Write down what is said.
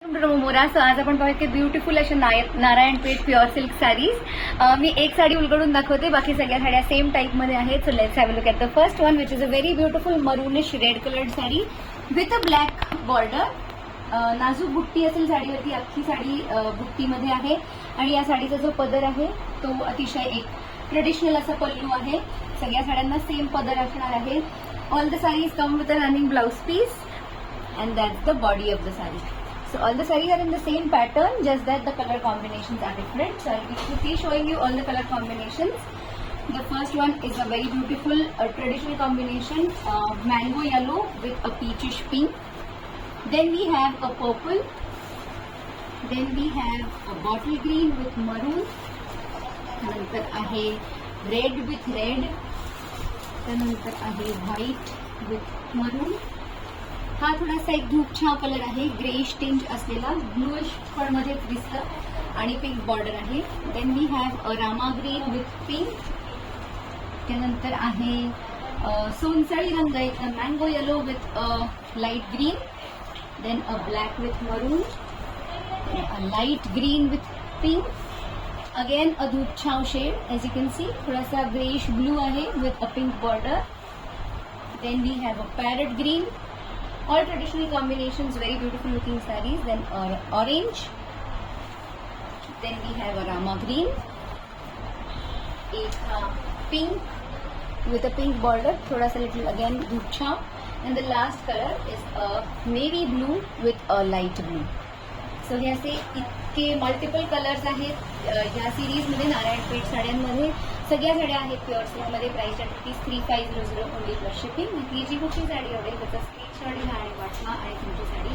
मोरा. सो आज आपण पाहूया की ब्युटिफुल अशा नारायणपेठ प्युअर सिल्क साडीज. मी एक साडी उलगडून दाखवते, बाकी सगळ्या साड्या सेम टाइप मध्ये आहेत. So let's have a look at the first one, which is a very beautiful maroonish red coloured sari with a black border. नाजूक बुट्टी असेल साडीवरती, अख्खी साडी बुट्टीमध्ये आहे. आणि या साडीचा जो पदर आहे तो अतिशय एक ट्रेडिशनल असा पल्लू आहे. सगळ्या साड्यांना सेम पदर असणार आहे. All the saris come with a running blouse piece and that's the body of the saree. So all the sarees are in the same pattern, just that the color combinations are different. So I'll be quickly showing you all the color combinations. The first one is a very beautiful traditional combination, mango yellow with a peachish pink. Then we have a purple. Then we have a bottle green with maroon. त्यानंतर आहे red with red. त्यानंतर आहे white with maroon. हा थोडासा एक धूपछाव colour आहे, greyish tinge असलेला, ब्लूइश पण मध्येच दिसतं आणि पिंक बॉर्डर आहे. Then we have a Rama green with pink. त्यानंतर आहे सोनसळी रंग, एक mango yellow with light green. Then a black with maroon, a light green with pink. Again a धूपछाव shade, as you can see थोडासा greyish blue आहे with a pink border. Then we have a parrot green. All traditional combinations, very beautiful looking sarees. Then orange. Then we have a rama green. एक pink with a pink border, थोड़ा सा little again धूपछाव. And the last color is a navy blue with a light blue. So हे असे इतके multiple colours आहेत ह्या series मध्ये. नारायणपेठ साड्यांमध्ये सगळ्या साड्या आहेत प्युअर सिल्क मध्ये. प्राइस आहे ₹3500 ओनली प्लस शिपिंग. ही जी कुठली साडी आवडेल त्याचा स्क्रीनशॉट घ्या आणि पाठवा आणि तुमची साडी